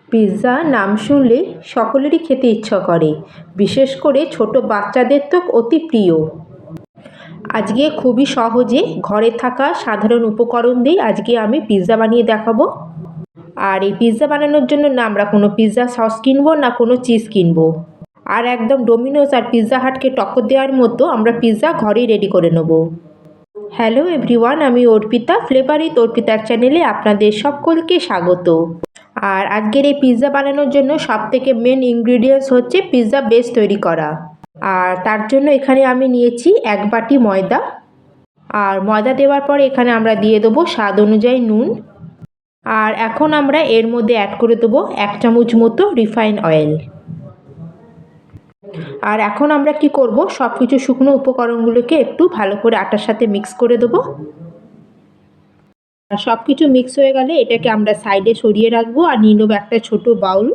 Pizza নাম শুনলেই সকলেরই খেতে ইচ্ছা করে, বিশেষ করে ছোট বাচ্চাদের তো অতি প্রিয়। আজকে খুবই সহজে ঘরে থাকা সাধারণ উপকরণ দিয়ে আজকে আমি পিৎজা বানিয়ে দেখাবো। আর এই পিৎজা বানানোর জন্য না আমরা কোনো পিৎজা সস কিনবো না কোনো চিজ কিনবো, আর একদম ডোমিনোস আর পিৎজা হাটকে টক্কর দেওয়ার মতো আমরা পিৎজা ঘরেই রেডি করে নেব। হ্যালো এভরিওয়ান, আমি অর্পিতা, ফ্লেভার উইথ অর্পিতার চ্যানেলে আপনাদের সকলকে স্বাগত। আর আজকের এই পিৎজা বানানোর জন্য সবথেকে মেন ইনগ্রিডিয়েন্টস হচ্ছে পিৎজা বেস তৈরি করা। আর তার জন্য এখানে আমি নিয়েছি 1 বাটি ময়দা। আর ময়দা দেওয়ার পরে এখানে আমরা দিয়ে দেবো স্বাদ অনুযায়ী নুন। আর এখন আমরা এর মধ্যে অ্যাড করে দেবো 1 চামচ মতো রিফাইন অয়েল। আর এখন আমরা কি করব, সব কিছু শুকনো উপকরণগুলোকে একটু ভালো করে আটার সাথে মিক্স করে দেবো। আর সব কিছু মিক্স হয়ে গেলে এটাকে আমরা সাইডে সরিয়ে রাখবো আর নিয়ে নেবো একটা ছোট বাউল।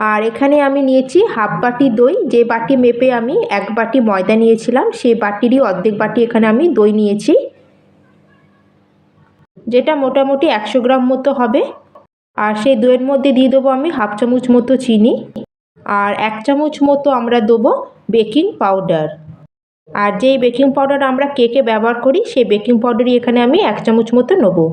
আর এখানে আমি নিয়েছি হাফ বাটি দই, যে বাটি মেপে আমি 1 বাটি ময়দা নিয়েছিলাম সেই বাটিরই অর্ধেক বাটি এখানে আমি দই নিয়েছি, যেটা মোটামুটি 100 গ্রাম মতো হবে। আর সেই দইয়ের মধ্যে দিয়ে দেবো আমি হাফ চামচ মতো চিনি, আর 1 চামচ মতো আমরা দেবো বেকিং পাউডার। আর যেই বেকিং পাউডার আমরা কেকে ব্যবহার করি সেই বেকিং পাউডারই এখানে আমি 1 চামচ মতো নেবো।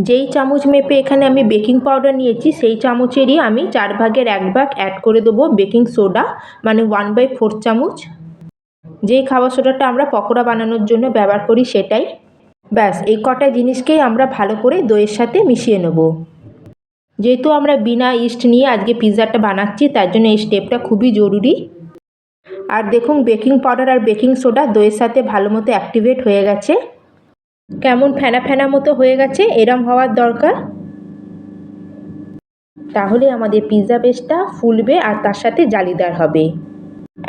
যেই চামচ মেপে এখানে আমি বেকিং পাউডার নিয়েছি সেই চামচেরই আমি 4 ভাগের 1 ভাগ অ্যাড করে দেবো বেকিং সোডা, মানে 1/4 চামচ। যেই খাবার সোডাটা আমরা পকোড়া বানানোর জন্য ব্যবহার করি সেটাই। ব্যাস এই কটা জিনিসকেই আমরা ভালো করে দইয়ের সাথে মিশিয়ে নেব। যেহেতু আমরা বিনা ইস্ট নিয়ে আজকে পিৎজাটা বানাচ্ছি তার জন্য এই স্টেপটা খুবই জরুরি। আর দেখুন বেকিং পাউডার আর বেকিং সোডা দইয়ের সাথে ভালো মতো অ্যাক্টিভেট হয়ে গেছে, কেমন ফেনা ফেনা মতো হয়ে গেছে, এরম হওয়ার দরকার। তাহলে আমাদের পিৎজা বেসটা ফুলবে আর তার সাথে জালিদার হবে।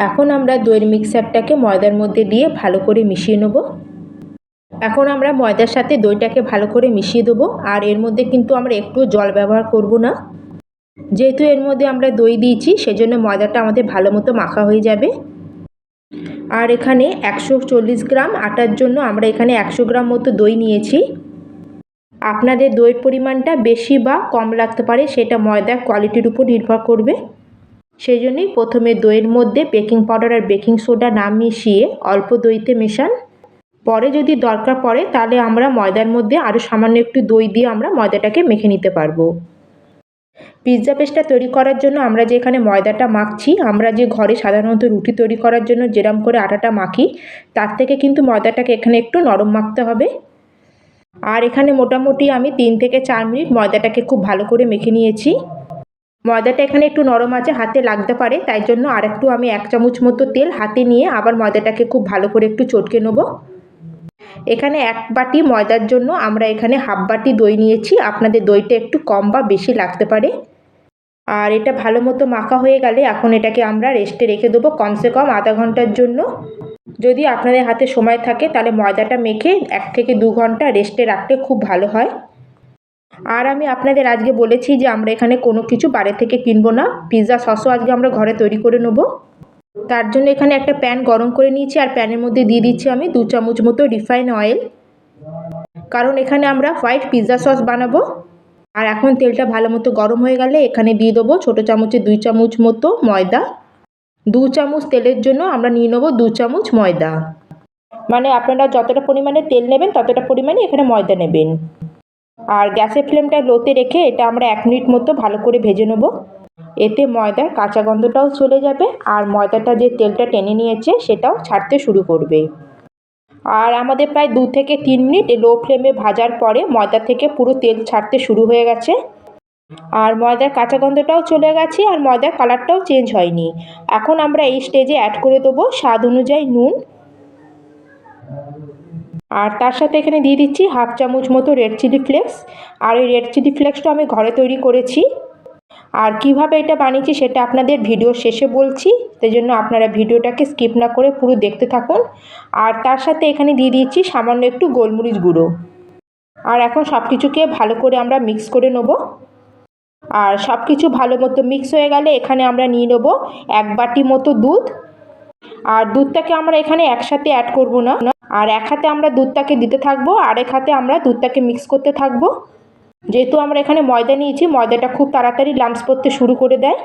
এখন আমরা দইয়ের মিক্সারটাকে ময়দার মধ্যে দিয়ে ভালো করে মিশিয়ে নেব। এখন আমরা ময়দার সাথে দইটাকে ভালো করে মিশিয়ে দেবো। আর এর মধ্যে কিন্তু আমরা একটু জল ব্যবহার করব না, যেহেতু এর মধ্যে আমরা দই দিয়েছি সেজন্য ময়দাটা আমাদের ভালো মতো মাখা হয়ে যাবে। আর এখানে 140 গ্রাম আটার জন্য আমরা এখানে 100 গ্রাম মতো দই নিয়েছি। আপনাদের দইয়ের পরিমাণটা বেশি বা কম লাগতে পারে, সেটা ময়দার কোয়ালিটির উপর নির্ভর করবে। সেই জন্যই প্রথমে দইয়ের মধ্যে বেকিং পাউডার আর বেকিং সোডা না মিশিয়ে অল্প দইতে মেশান। পরে যদি দরকার পড়ে তাহলে আমরা ময়দার মধ্যে আরও সামান্য একটু দই দিয়ে আমরা ময়দাটাকে মেখে নিতে পারবো। পিৎজা পেস্টটা তৈরি করার জন্য আমরা যে এখানে ময়দাটা মাখছি, আমরা যে ঘরে সাধারণত রুটি তৈরি করার জন্য যেরকম করে আটাটা মাখি তার থেকে কিন্তু ময়দাটাকে এখানে একটু নরম মাখতে হবে। আর এখানে মোটামুটি আমি 3 থেকে 4 মিনিট ময়দাটাকে খুব ভালো করে মেখে নিয়েছি। ময়দাটা এখানে একটু নরম আছে, হাতে লাগতে পারে, তাই জন্য আর একটু আমি 1 চামচ মতো তেল হাতে নিয়ে আবার ময়দাটাকে খুব ভালো করে একটু চটকে নেব। এখানে 1 বাটি ময়দার জন্য আমরা এখানে হাফ বাটি দই নিয়েছি, আপনাদের দইটা একটু কম বা বেশি লাগতে পারে। আর এটা ভালো মতো মাখা হয়ে গেলে এখন এটাকে আমরা রেস্টে রেখে দেবো কমসে কম আধা ঘন্টার জন্য। যদি আপনাদের হাতে সময় থাকে তাহলে ময়দাটা মেখে 1 থেকে 2 ঘন্টা রেস্টে রাখলে খুব ভালো হয়। আর আমি আপনাদের আজকে বলেছি যে আমরা এখানে কোনো কিছু বাইরে থেকে কিনবো না, পিৎজা সসও আজকে আমরা ঘরে তৈরি করে নেব। তার জন্য এখানে একটা প্যান গরম করে নিয়েছি আর প্যানের মধ্যে দিয়ে দিচ্ছি আমি 2 চামচ মতো রিফাইন অয়েল, কারণ এখানে আমরা হোয়াইট পিৎজা সস বানাবো। আর এখন তেলটা ভালো মতো গরম হয়ে গেলে এখানে দিয়ে দেবো ছোটো চামচে 2 চামচ মতো ময়দা। 2 চামচ তেলের জন্য আমরা নিয়ে নেবো 2 চামচ ময়দা, মানে আপনারা যতটা পরিমাণে তেল নেবেন ততটা পরিমাণে এখানে ময়দা নেবেন। আর গ্যাসের ফ্লেমটা লোতে রেখে এটা আমরা 1 মিনিট মতো ভালো করে ভেজে নেব। এতে ময়দার কাঁচা গন্ধটাও চলে যাবে আর ময়দাটা যে তেলটা টেনে নিয়েছে সেটাও ছাড়তে শুরু করবে। আর আমাদের প্রায় 2 থেকে 3 মিনিট লো ফ্লেমে ভাজার পরে ময়দা থেকে পুরো তেল ছাড়তে শুরু হয়ে গেছে আর ময়দার কাঁচা গন্ধটাও চলে গেছে আর ময়দার কালারটাও চেঞ্জ হয়নি। এখন আমরা এই স্টেজে অ্যাড করে দেবো স্বাদ অনুযায়ী নুন। আর তার সাথে এখানে দিয়ে দিচ্ছি হাফ চামচ মতো রেড চিলি ফ্লেক্স। আর এই রেড চিলি ফ্লেক্সটা আমি ঘরে তৈরি করেছি। আর কিভাবে এটা বানিয়েছি সেটা আপনাদের ভিডিওর শেষে বলছি, সেই জন্য আপনারা ভিডিওটাকে স্কিপ না করে পুরো দেখতে থাকুন। আর তার সাথে এখানে দিয়ে দিচ্ছি সামান্য একটু গোলমরিচ গুঁড়ো। আর এখন সব কিছুকে ভালো করে আমরা মিক্স করে নেব। আর সব কিছু ভালো মতো মিক্স হয়ে গেলে এখানে আমরা নিয়ে নেব 1 বাটি মতো দুধ। আর দুধটাকে আমরা এখানে একসাথে অ্যাড করব না, আর এক হাতে আমরা দুধটাকে দিতে থাকবো আর এক হাতে আমরা দুধটাকে মিক্স করতে থাকবো। যেহেতু আমরা এখানে ময়দা নিয়েছি, ময়দাটা খুব তাড়াতাড়ি লাম্পস পড়তে শুরু করে দেয়,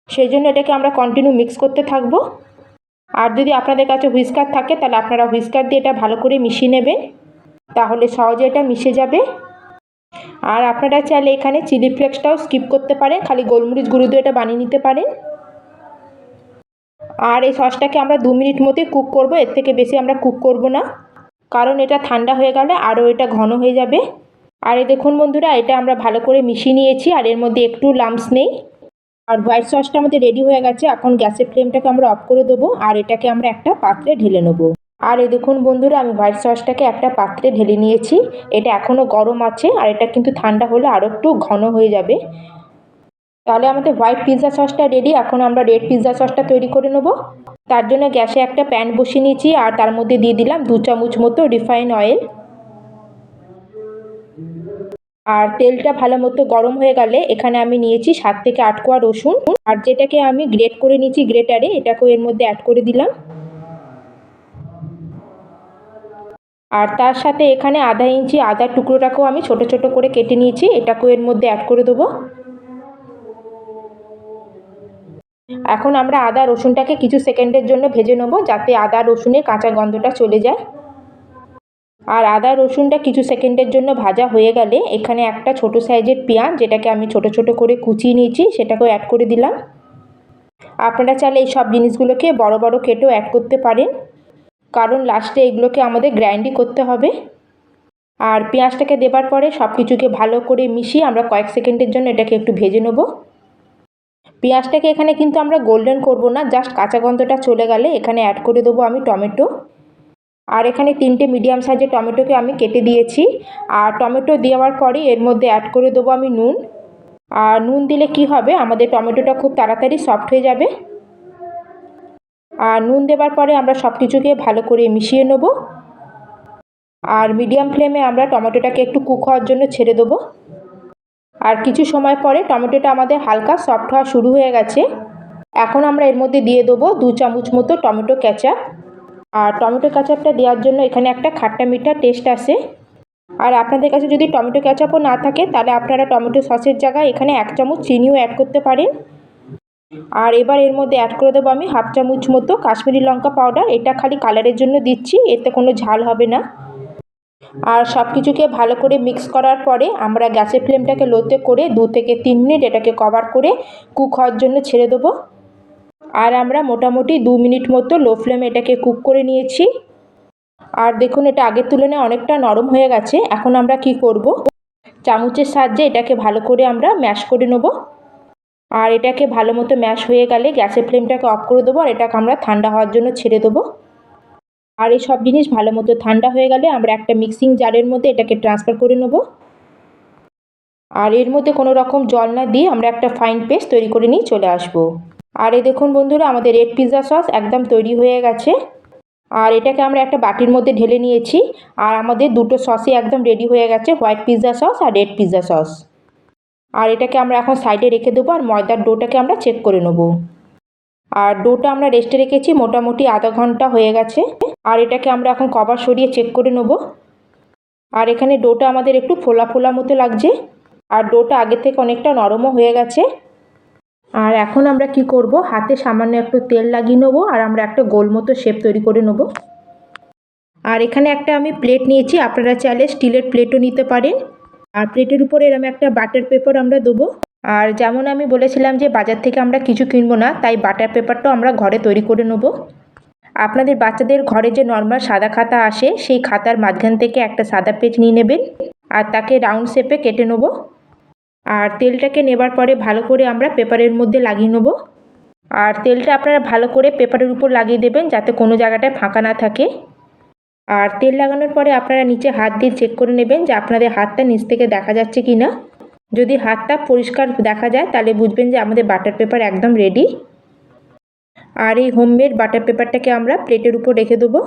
সেই জন্য এটাকে আমরা কন্টিনিউ মিক্স করতে থাকবো। আর যদি আপনাদের কাছে হুইস্কার থাকে তাহলে আপনারা হুইস্কার দিয়ে এটা ভালো করে মিশিয়ে নেবেন, তাহলে সহজে এটা মিশে যাবে। আর আপনারা চাইলে এখানে চিলি ফ্লেক্সটাও স্কিপ করতে পারেন, খালি গোলমরিচ গুঁড়ো দিয়ে এটা বানিয়ে নিতে পারেন। আর এই সসটাকে আমরা 2 মিনিট মধ্যে কুক করব, এর থেকে বেশি আমরা কুক করব না, কারণ এটা ঠান্ডা হয়ে গেলে আরও এটা ঘন হয়ে যাবে। আর এই দেখুন বন্ধুরা, এটা আমরা ভালো করে মিশিয়ে নিয়েছি আর এর মধ্যে একটু লাম্পস নেই। আর হোয়াইট সসটা আমাদের রেডি হয়ে গেছে। এখন গ্যাসের ফ্লেমটাকে আমরা অফ করে দেবো আর এটাকে আমরা একটা পাত্রে ঢেলে নেবো। আর এই দেখুন বন্ধুরা, আমি হোয়াইট সসটাকে একটা পাত্রে ঢেলে নিয়েছি। এটা এখনও গরম আছে আর এটা কিন্তু ঠান্ডা হলে আরও একটু ঘন হয়ে যাবে। তাহলে আমাদের হোয়াইট পিৎজা সসটা রেডি। এখন আমরা রেড পিৎজা সসটা তৈরি করে নেব। তার জন্য গ্যাসে একটা প্যান বসিয়ে নিয়েছি আর তার মধ্যে দিয়ে দিলাম 2 চামচ মতো রিফাইন অয়েল। আর তেলটা ভালো মতো গরম হয়ে গেলে এখানে আমি নিয়েছি 7 থেকে 8 কোয়া রসুন, আর যেটাকে আমি গ্রেট করে নিয়েছি গ্রেটারে, এটাকেও এর মধ্যে অ্যাড করে দিলাম। আর তার সাথে এখানে আধা ইঞ্চি আদার টুকরোটাকেও আমি ছোট ছোট করে কেটে নিয়েছি, এটাকেও এর মধ্যে অ্যাড করে দেবো। এখন আমরা আদা রসুনটাকে কিছু সেকেন্ডের জন্য ভেজে নেবো, যাতে আদা রসুনের কাঁচা গন্ধটা চলে যায়। আর আদা রসুনটা কিছু সেকেন্ডের জন্য ভাজা হয়ে গেলে এখানে একটা ছোট সাইজের পেঁয়াজ, যেটাকে আমি ছোট ছোট করে কুচিয়ে নিয়েছি, সেটাকেও অ্যাড করে দিলাম। আপনারা চাইলে এই সব জিনিসগুলোকে বড় বড় কেটেও অ্যাড করতে পারেন, কারণ লাস্টে এগুলোকে আমাদের গ্রাইন্ডই করতে হবে। আর পেঁয়াজটাকে দেবার পরে সব কিছুকে ভালো করে মিশিয়ে আমরা কয়েক সেকেন্ডের জন্য এটাকে একটু ভেজে নেব। পেঁয়াজটাকে এখানে কিন্তু আমরা গোল্ডেন করব না, জাস্ট কাঁচা গন্ধটা চলে গেলে এখানে অ্যাড করে দেবো আমি টমেটো। আর এখানে 3টে মিডিয়াম সাইজের টমেটোকে আমি কেটে দিয়েছি। আর টমেটো দেওয়ার পরে এর মধ্যে অ্যাড করে দেবো আমি নুন। আর নুন দিলে কি হবে, আমাদের টমেটোটা খুব তাড়াতাড়ি সফট হয়ে যাবে। আর নুন দেওয়ার পরে আমরা সব কিছুকে ভালো করে মিশিয়ে নেব। আর মিডিয়াম ফ্লেমে আমরা টমেটোটাকে একটু কুক হওয়ার জন্য ছেড়ে দেবো। আর কিছু সময় পরে টমেটোটা আমাদের হালকা সফট হওয়া শুরু হয়ে গেছে। এখন আমরা এর মধ্যে দিয়ে দেবো 2 চামচ মতো টমেটো কেচাপ। আর টমেটো কেচাপটা দেওয়ার জন্য এখানে একটা খাট্টা মিঠা টেস্ট আসে। আর আপনাদের কাছে যদি টমেটো কেচাপও না থাকে তাহলে আপনারা টমেটো সসের জায়গায় এখানে 1 চামচ চিনিও অ্যাড করতে পারেন। আর এবার এর মধ্যে অ্যাড করে দেবো আমি হাফ চামচ মতো কাশ্মীরি লঙ্কা পাউডার, এটা খালি কালারের জন্য দিচ্ছি, এতে কোনো ঝাল হবে না। আর সব কিছুকে ভালো করে মিক্স করার পরে আমরা গ্যাসের ফ্লেমটাকে লোতে করে 2 থেকে 3 মিনিট এটাকে কভার করে কুক হওয়ার জন্য ছেড়ে দেবো। আর আমরা মোটামুটি 2 মিনিট মতো লো ফ্লেমে এটাকে কুক করে নিয়েছি। আর দেখুন এটা আগের তুলনায় অনেকটা নরম হয়ে গেছে। এখন আমরা কি করব, চামচের সাহায্যে এটাকে ভালো করে আমরা ম্যাশ করে নেব। আর এটাকে ভালো মতো ম্যাশ হয়ে গেলে গ্যাসের ফ্লেমটাকে অফ করে দেবো আর এটাকে আমরা ঠান্ডা হওয়ার জন্য ছেড়ে দেবো। আর এই সব জিনিস ভালো মতো ঠান্ডা হয়ে গেলে আমরা একটা মিক্সিং জারের মধ্যে এটাকে ট্রান্সফার করে নেব। আর এর মধ্যে কোনো রকম জল না দিয়ে আমরা একটা ফাইন পেস্ট তৈরি করে নিয়ে চলে আসব। আর এই দেখুন বন্ধুরা, আমাদের রেড পিৎজা সস একদম তৈরি হয়ে গেছে। আর এটাকে আমরা একটা বাটির মধ্যে ঢেলে নিয়েছি। আর আমাদের দুটো সসই একদম রেডি হয়ে গেছে, হোয়াইট পিৎজা সস আর রেড পিৎজা সস। আর এটাকে আমরা এখন সাইডে রেখে দেবো আর ময়দার ডোটাকে আমরা চেক করে নেব। আর ডোটা আমরা রেস্টে রেখেছি মোটামুটি আধা ঘন্টা হয়ে গেছে। আর এটাকে আমরা এখন কভার সরিয়ে চেক করে নেব। আর এখানে ডোটা আমাদের একটু ফোলা ফোলা মতো লাগছে আর ডোটা আগে থেকে অনেকটা নরমও হয়ে গেছে। আর এখন আমরা কি করব, হাতে সামান্য একটু তেল লাগিয়ে নেবো আর আমরা একটা গোল মতো শেপ তৈরি করে নেব। আর এখানে একটা আমি প্লেট নিয়েছি, আপনারা চাইলে স্টিলের প্লেটও নিতে পারেন। আর প্লেটের উপরে এরকম একটা বাটার পেপার আমরা দেবো। আর যেমন আমি বলেছিলাম যে বাজার থেকে আমরা কিছু কিনবো না, তাই বাটার পেপারটাও আমরা ঘরে তৈরি করে নেব। আপনাদের বাচ্চাদের ঘরে যে নর্মাল সাদা খাতা আসে, সেই খাতার মাঝখান থেকে একটা সাদা পেজ নিয়ে নেবেন আর তাকে রাউন্ড শেপে কেটে নেব। আর তেলটাকে নেবার পরে ভালো করে আমরা পেপারের মধ্যে লাগিয়ে নেব। আর তেলটা আপনারা ভালো করে পেপারের উপর লাগিয়ে দেবেন, যাতে কোনো জায়গাটায় ফাঁকা না থাকে। আর তেল লাগানোর পরে আপনারা নিচে হাত দিয়ে চেক করে নেবেন যে আপনাদের হাতটা নিচ থেকে দেখা যাচ্ছে কি না। যদি হাতটা পরিষ্কার দেখা যায় তাহলে বুঝবেন যে আমাদের বাটার পেপার একদম রেডি। আর এই হোমমেড বাটার পেপারটাকে আমরা প্লেটের উপর রেখে দেবো।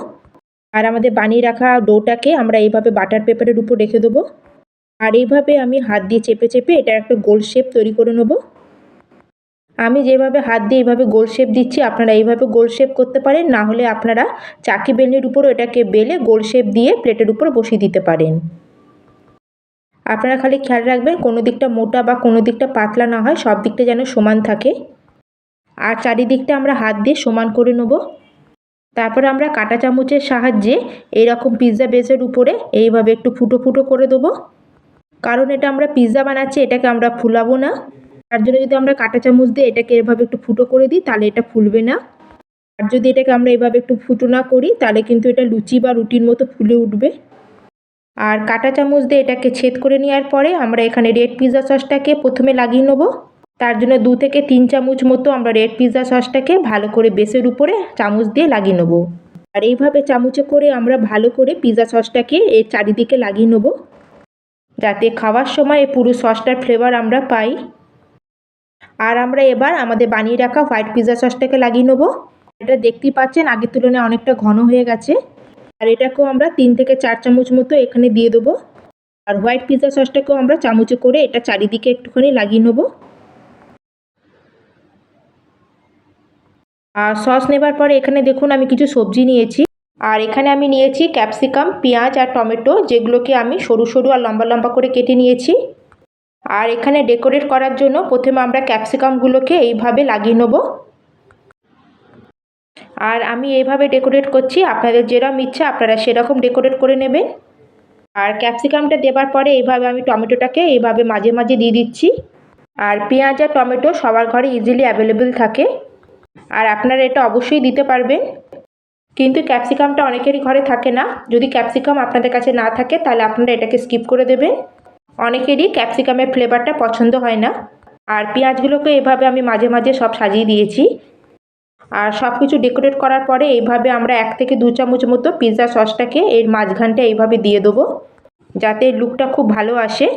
আর আমাদের বানিয়ে রাখা ডোটাকে আমরা এইভাবে বাটার পেপারের উপর রেখে দেবো। আর এইভাবে আমি হাত দিয়ে চেপে চেপে এটা একটা গোল শেপ তৈরি করে নেব। আমি যেভাবে হাত দিয়ে এইভাবে গোল শেপ দিচ্ছি, আপনারা এইভাবে গোল শেপ করতে পারেন, না হলে আপনারা চাকি বেলনির উপরও এটাকে বেলে গোল শেপ দিয়ে প্লেটের উপর বসিয়ে দিতে পারেন। আপনারা খালি খেয়াল রাখবেন কোনো দিকটা মোটা বা কোনো দিকটা পাতলা না হয়, সব দিকটা যেন সমান থাকে। আর চারিদিকটা আমরা হাত দিয়ে সমান করে নেব। তারপর আমরা কাঁটা চামচের সাহায্যে এইরকম পিৎজা বেসের উপরে এইভাবে একটু ফুটো ফুটো করে দেবো। কারণ এটা আমরা পিৎজা বানাচ্ছি, এটাকে আমরা ফুলাবো না। তার জন্য যদি আমরা কাঁটা চামচ দিয়ে এটাকে এভাবে একটু ফুটো করে দিই তাহলে এটা ফুলবে না। আর যদি এটাকে আমরা এভাবে একটু ফুটো না করি তাহলে কিন্তু এটা লুচি বা রুটির মতো ফুলে উঠবে। আর কাঁটা চামচ দিয়ে এটাকে ছেদ করে নেওয়ার পরে আমরা এখানে রেড পিৎজা সসটাকে প্রথমে লাগিয়ে নেব। তার জন্য 2 থেকে 3 চামচ মতো আমরা রেড পিৎজা সসটাকে ভালো করে বেসের উপরে চামচ দিয়ে লাগিয়ে নেব। আর এইভাবে চামচে করে আমরা ভালো করে পিৎজা সসটাকে এর চারিদিকে লাগিয়ে নেব, যাতে খাওয়ার সময় এই পুরো সসটার ফ্লেভার আমরা পাই। আর আমরা এবার আমাদের বানিয়ে রাখা হোয়াইট পিৎজা সসটাকে লাগিয়ে নেব। এটা দেখতেই পাচ্ছেন আগের তুলনায় অনেকটা ঘন হয়ে গেছে। আর এটাকেও আমরা 3 থেকে 4 চামচ মতো এখানে দিয়ে দেবো। আর হোয়াইট পিৎজা সসটাকেও আমরা চামচে করে এটা চারিদিকে একটুখানি লাগিয়ে নেব। আর সস নেবার পরে এখানে দেখুন আমি কিছু সবজি নিয়েছি। আর এখানে আমি নিয়েছি ক্যাপসিকাম, পেঁয়াজ আর টমেটো, যেগুলোকে আমি সরু সরু আর লম্বা লম্বা করে কেটে নিয়েছি। আর এখানে ডেকোরেট করার জন্য প্রথমে আমরা ক্যাপসিকামগুলোকে এইভাবে লাগিয়ে নেব। আর আমি এইভাবে ডেকোরেট করছি, আপনাদের যেরকম ইচ্ছা আপনারা সেরকম ডেকোরেট করে নেবেন। আর ক্যাপসিকামটা দেবার পরে এইভাবে আমি টমেটোটাকে এইভাবে মাঝে মাঝে দিয়ে দিচ্ছি। আর পেঁয়াজ আর টমেটো সবার ঘরে ইজিলি অ্যাভেলেবেল থাকে, আর আপনারা এটা অবশ্যই দিতে পারবেন। কিন্তু ক্যাপসিকামটা অনেকেরই ঘরে থাকে না। যদি ক্যাপসিকাম আপনাদের কাছে না থাকে তাহলে আপনারা এটাকে স্কিপ করে দেবেন। অনেকেরই ক্যাপসিকামের ফ্লেভারটা পছন্দ হয় না। আর পেঁয়াজগুলোকে এভাবে আমি মাঝে মাঝে সব সাজিয়ে দিয়েছি। আর সব কিছু ডেকোরেট করার পরে এইভাবে আমরা 1 থেকে 2 চামচ মতো পিৎজা সসটাকে এর মাঝখানটা এইভাবে দিয়ে দেবো, যাতে লুকটা খুব ভালো আসে।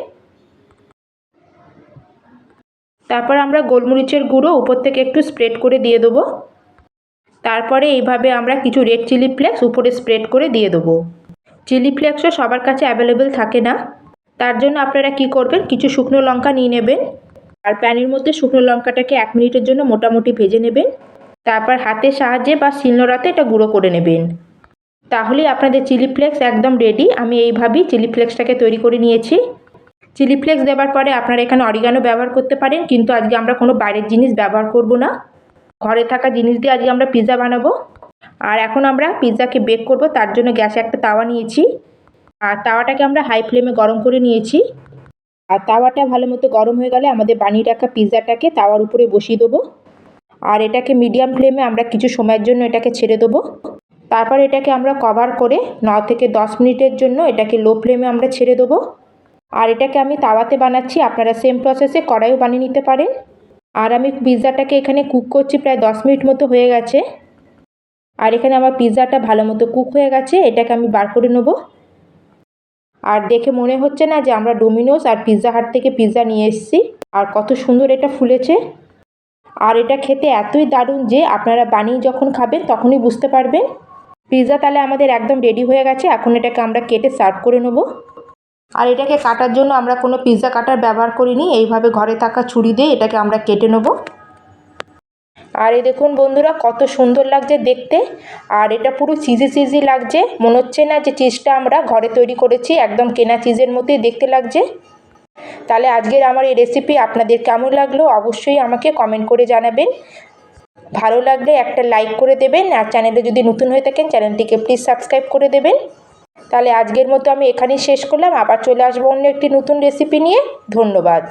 তারপর আমরা গোলমরিচের গুঁড়ো উপর থেকে একটু স্প্রেড করে দিয়ে দেবো। তারপরে এইভাবে আমরা কিছু রেড চিলি ফ্লেক্স উপরে স্প্রেড করে দিয়ে দেবো। চিলি ফ্লেক্সও সবার কাছে অ্যাভেলেবেল থাকে না, তার জন্য আপনারা কি করবেন, কিছু শুকনো লঙ্কা নিয়ে নেবেন। আর প্যানের মধ্যে শুকনো লঙ্কাটাকে 1 মিনিটের জন্য মোটামুটি ভেজে নেবেন। তারপর হাতের সাহায্যে বা শিলনোড়াতে এটা গুঁড়ো করে নেবেন। তাহলেই আপনাদের চিলি ফ্লেক্স একদম রেডি। আমি এইভাবেই চিলি ফ্লেক্সটাকে তৈরি করে নিয়েছি। চিলি ফ্লেক্স দেওয়ার পরে আপনারা এখানে অরিগানো ব্যবহার করতে পারেন, কিন্তু আজকে আমরা কোনো বাইরের জিনিস ব্যবহার করব না। ঘরে থাকা জিনিস দিয়ে আজকে আমরা পিৎজা বানাবো। আর এখন আমরা পিৎজাকে বেক করব, তার জন্য গ্যাসে একটা তাওয়া নিয়েছি। আর তাওয়াটাকে আমরা হাই ফ্লেমে গরম করে নিয়েছি। আর তাওয়াটা ভালো মতো গরম হয়ে গেলে আমাদের বানিয়ে রাখা পিৎজাটাকে তাওয়ার উপরে বসিয়ে দেবো। আর এটাকে মিডিয়াম ফ্লেমে আমরা কিছু সময়ের জন্য এটাকে ছেড়ে দেবো। তারপর এটাকে আমরা কভার করে 9 থেকে 10 মিনিটের জন্য এটাকে লো ফ্লেমে আমরা ছেড়ে দেবো। আর এটাকে আমি তাওয়াতে বানাচ্ছি, আপনারা সেম প্রসেসে কড়াইও বানিয়ে নিতে পারেন। আর আমি পিৎজাটাকে এখানে কুক করছি, প্রায় 10 মিনিট মতো হয়ে গেছে। আর এখানে আমার পিৎজাটা ভালো মতো কুক হয়ে গেছে, এটাকে আমি বার করে নেব। আর দেখে মনে হচ্ছে না যে আমরা ডোমিনোস আর পিৎজা হাট থেকে পিৎজা নিয়ে এসেছি। আর কত সুন্দর এটা ফুলেছে। আর এটা খেতে এতই দারুণ যে আপনারা বানিয়ে যখন খাবেন তখনই বুঝতে পারবেন। পিৎজা তাহলে আমাদের একদম রেডি হয়ে গেছে। এখন এটাকে আমরা কেটে সার্ভ করে নেব। আর এটাকে কাটার জন্য আমরা কোনো পিৎজা কাটার ব্যবহার করিনি, এইভাবে ঘরে থাকা ছুরি দিয়ে এটাকে আমরা কেটে নেব। আর এই দেখুন বন্ধুরা কত সুন্দর লাগছে দেখতে। আর এটা পুরো চিজি চিজি লাগছে, মনে হচ্ছে না যে চিজটা আমরা ঘরে তৈরি করেছি, একদম কেনা চিজের মতোই দেখতে লাগছে। তাহলে আজকের আমার এই রেসিপি আপনাদের কেমন লাগলো অবশ্যই আমাকে কমেন্ট করে জানাবেন। ভালো লাগলে একটা লাইক করে দেবেন। আর চ্যানেলে যদি নতুন হয়ে থাকেন চ্যানেলটিকে প্লিজ সাবস্ক্রাইব করে দেবেন। তাহলে আজকের মতো আমি এখানেই শেষ করলাম, আবার চলে আসবো অন্য একটি নতুন রেসিপি নিয়ে। ধন্যবাদ।